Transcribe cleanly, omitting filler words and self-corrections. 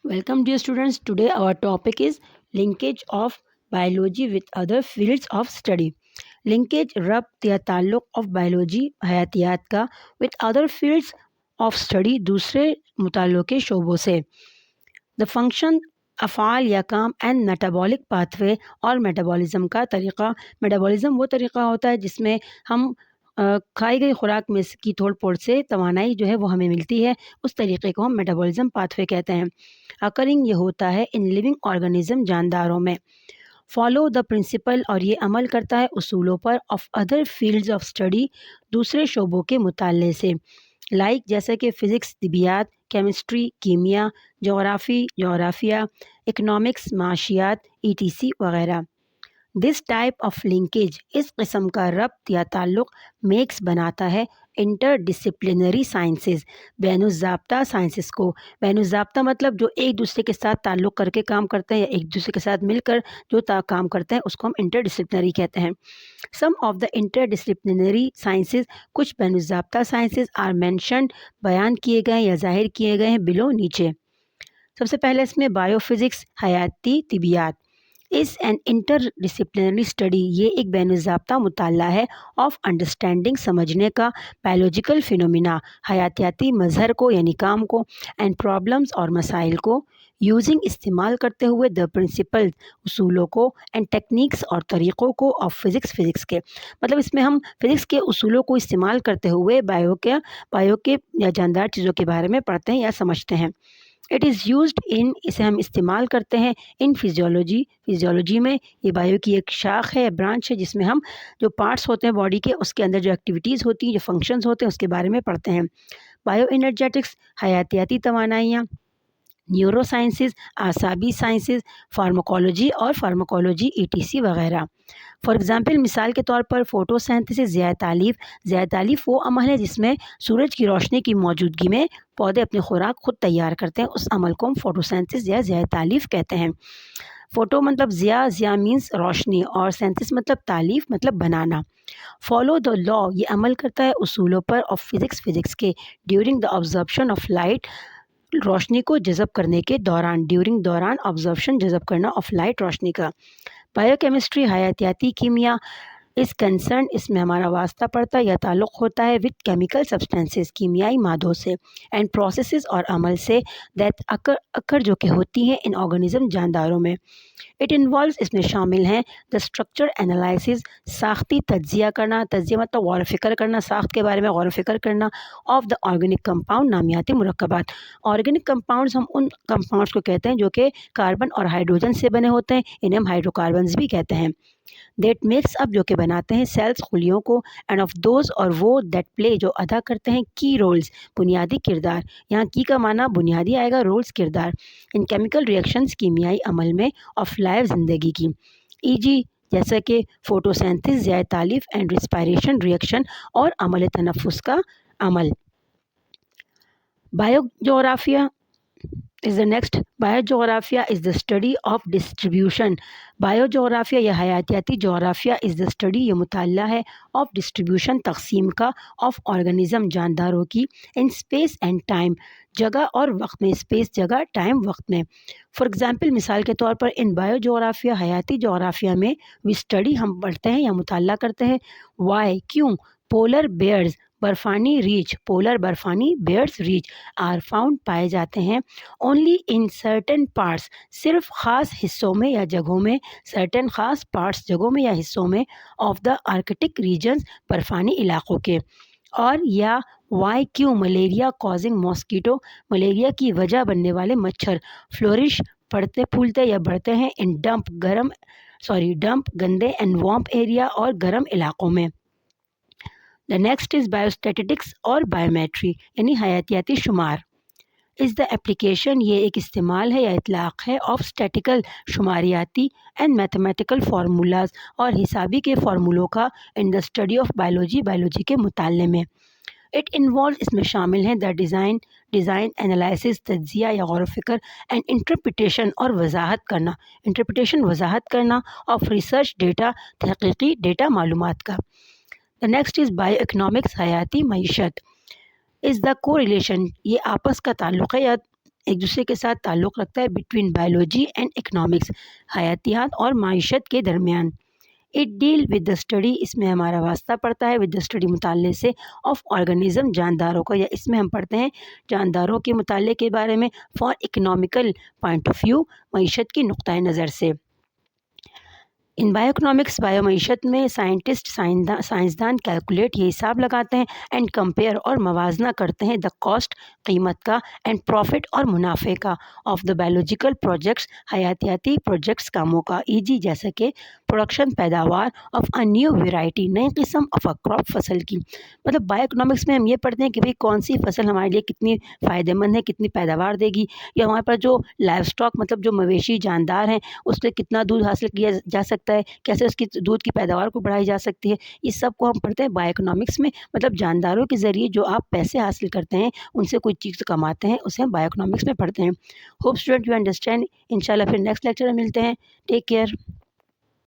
Welcome, dear students. Today, our topic is linkage of biology with other fields of study. Linkage रब्त या ताल्लुक़ of biology हयातियात का with other fields of study दूसरे मुताल्लुक़े शोबों से. The function अफ़ाल या काम and metabolic pathway और metabolism का तरीक़ा. मेटाबॉलिज्म वो तरीक़ा होता है जिसमें हम खाई गई खुराक में की तोड़ फोड़ से तवानाई जो है वो हमें मिलती है. उस तरीक़े को हम मेटाबॉलिज्म पाथवे कहते हैं. अकरिंग ये होता है इन लिविंग ऑर्गेनिज्म जानदारों में. फॉलो द प्रिंसिपल और ये अमल करता है उसूलों पर of other fields of study दूसरे शोबों के मुताले से. लाइक जैसे कि फ़िज़िक्स तिबियात, केमिस्ट्री कीमिया, जोग्राफ़िया, इकनॉमिक्स माशियात ETC वगैरह. दिस टाइप ऑफ लिंकेज इस किस्म का रब्त या ताल्लुक़ मेक्स बनाता है इंटर डिसिप्लिनरी साइंसेस बैनुज़ाब्ता साइंसेस को. बैनुज़ाब्ता मतलब जो एक दूसरे के साथ ताल्लुक़ करके काम करते हैं या एक दूसरे के साथ मिलकर जो काम करते हैं उसको हम इंटर डिसिप्लिनरी कहते हैं. Some of the interdisciplinary sciences कुछ बैनुज़ाब्ता साइंसेस आर मेंशन्ड बयान किए गए या ज़ाहिर किए गए हैं बिलो नीचे. सबसे पहले इसमें बायोफिज़िक्स हयाती तिबियात is an interdisciplinary study. ये एक बैनुज़ाब्ता मुताला है ऑफ अंडरस्टैंडिंग समझने का बायोलॉजिकल फिनोमिना हयातियाती मज़हर को यानी काम को एंड प्रॉब्लम्स और मसाइल को यूजिंग इस्तेमाल करते हुए द प्रिंसिपल उसूलों को एंड टेक्निक्स और तरीक़ों को ऑफ फ़िज़िक्स के मतलब इसमें हम फ़िज़िक्स के उसूलों को इस्तेमाल करते हुए बायो के या जानदार चीज़ों के बारे में पढ़ते हैं या समझते हैं. इट इज़ यूज्ड इन इसे हम इस्तेमाल करते हैं इन फिजियोलॉजी में. ये बायो की एक शाख है ब्रांच है जिसमें हम जो पार्ट्स होते हैं बॉडी के उसके अंदर जो एक्टिविटीज़ होती हैं जो फंक्शंस होते हैं उसके बारे में पढ़ते हैं. बायो एनर्जेटिक्स हयातियाती तवानाइयाँ, न्यूरो साइंसेस आसाबी साइंसेस, फार्माकोलॉजी और फार्माकोलॉजी ETC वगैरह. फॉर एग्ज़ाम्पल मिसाल के तौर पर फ़ोटोसिंथेसिस ज़िया तालीफ़ वो अमल है जिसमें सूरज की रोशनी की मौजूदगी में पौधे अपनी खुराक खुद तैयार करते हैं. उस अमल को हम फ़ोटोसिंथेसिस या ज़िया तालीफ़ कहते हैं. फ़ोटो मतलब ज़िया मीन्स रोशनी और सेंथिस मतलब तालीफ़ मतलब बनाना. फॉलो द लॉ ये अमल करता है उसूलों पर ऑफ फ़िज़िक्स के during the absorption of light रोशनी को जज़ब करने के दौरान दौरान ऑब्जर्प्शन जज़ब करना ऑफ लाइट रोशनी का. बायोकेमिस्ट्री हयातियाती कीमिया इस कंसर्न इसमें हमारा वास्ता पड़ता है या ताल्लुक़ होता है विद केमिकल सब्सटेंसेस कीमियाई मादों से एंड प्रोसेसेस और अमल से दैट अकर जो कि होती हैं इन ऑर्गेनिज्म जानदारों में. इट इन्वॉल्व्स इसमें शामिल हैं द स्ट्रक्चर एनालिसिस साख्ती तज्जिया करना. तज्जिया मतलब गौर फ़िक्र करना, साख्त के बारे में गौर फ़िक्र करना ऑफ द ऑर्गेनिक कंपाउंड नामियाती मुरक्कबात. ऑर्गेनिक कंपाउंड्स हम उन कंपाउंड्स को कहते हैं जो कि कार्बन और हाइड्रोजन से बने होते हैं. इन्हें हम हाइड्रोकार्बन्स भी कहते हैं. दैट मेक्स अप जो कि बनाते हैं सेल्स खुलियों को एंड ऑफ दोज और वो दैट प्ले जो अदा करते हैं की रोल्स बुनियादी किरदार. यहाँ की का माना बुनियादी आएगा, रोल्स किरदार इन केमिकल रिएक्शंस कीमियाई अमल में ऑफ लाइफ ज़िंदगी की. E.g. जैसा कि फ़ोटोसिंथेसिस ज़िया तालीफ़ एंड रिस्पायरेशन रिएक्शन और अमल तनफ़ुस का अमल. बायोजोग्राफिया is the next. Biogeography is the study of distribution. बायोजोग्राफिया या हयातियाती जोग्राफिया इज़ द स्टडी ये मुताला है ऑफ डिस्ट्रीब्यूशन तकसीम का ऑफ ऑर्गेनिज्म जानदारों की इन स्पेस एंड टाइम जगह और वक्त में. स्पेस जगह, टाइम वक्त में. फॉर एग्ज़ाम्पल मिसाल के तौर पर इन बायोजोग्राफिया हयाती जोग्राफिया में वी स्टडी हम पढ़ते हैं या मुताला करते हैं वाई क्यों पोलर बेयर्स बर्फ़ानी रीछ पोलर बर्फ़ानी बेयर्स रीच आर फाउंड पाए जाते हैं ओनली इन सर्टेन पार्ट्स सिर्फ ख़ास हिस्सों में या जगहों में. सर्टेन ख़ास पार्ट्स जगहों में या हिस्सों में ऑफ द आर्कटिक रीजन्स बर्फ़ानी इलाक़ों के. और या वाई क्यों मलेरिया कॉजिंग मॉस्कीटो मलेरिया की वजह बनने वाले मच्छर फ्लोरिश पड़ते फूलते या बढ़ते हैं इन डंप गंदे एंड वॉम्प एरिया और गर्म इलाक़ों में. द नेक्स्ट इज़ बायोस्टैटिस्टिक्स और बायोमेट्री यानी हयातियाती शुमार. इज़ द एप्लीकेशन ये एक इस्तेमाल है या इतलाक़ है ऑफ स्टैटिकल शुमारियाती एंड मैथमेटिकल फार्मूलाज और हिसाबी के फार्मूलों का in the study of biology के मुताले में. इट इन्वॉल्व इसमें शामिल हैं द डिज़ाइन एनालिसिस तज्जिया या गौर फ़िक्र एंड इंटरप्रिटेशन और वजाहत करना ऑफ रिसर्च डेटा तहक़ीक़ी डेटा मालूमात का. The next is bio economics हयाती मईशत इज़ द को रिलेशन ये आपस का ताल्लुक़ है या ایک دوسرے کے ساتھ تعلق رکھتا ہے بٹوین بایولوجی اینڈ اکنامکس، حیاتیات اور معیشت کے درمیان. It deal with the study, اس میں ہمارا واسطہ پڑتا ہے ود دا اسٹڈی مطالعے سے، آف آرگنزم جانداروں کا، یا اس میں ہم پڑھتے ہیں جانداروں کے مطالعے کے بارے میں، for economical point of view, معیشت کی نقطۂ نظر سے. ان بایو اکنامکس، بایو معیشت میں سائنٹسٹ سائنسدان کیلکولیٹ، یہ حساب لگاتے ہیں، اینڈ کمپیئر اور موازنہ کرتے ہیں، دا کاسٹ قیمت کا، اینڈ پروفٹ اور منافع کا، آف دا بایولوجیکل پروجیکٹس حیاتیاتی پروجیکٹس کاموں کا، جیسا کہ پروڈکشن پیداوار آف اے نیو ویرائٹی، نئی قسم آف اے کراپ فصل کی. مطلب بایو اکنامکس میں ہم یہ پڑھتے ہیں کہ بھئی کون سی فصل ہمارے لیے کتنی فائدہ مند ہے، کتنی پیداوار دے گی، یا ہمارے پاس جو لائف اسٹاک مطلب جو مویشی جاندار ہیں اس سے کتنا دودھ حاصل کیا جا سکتا ہے، کیسے اس کی دودھ کی پیداوار کو بڑھائی جا سکتی ہے. اس سب کو ہم پڑھتے ہیں بایو اکنامکس میں. مطلب جانداروں کے ذریعے جو آپ پیسے حاصل کرتے ہیں، ان سے کوئی چیز کماتے ہیں، اسے ہم بایو اکنامکس میں پڑھتے ہیں. Hope student you understand. انشاءاللہ پھر نیکسٹ لیکچر میں ملتے ہیں. Take care.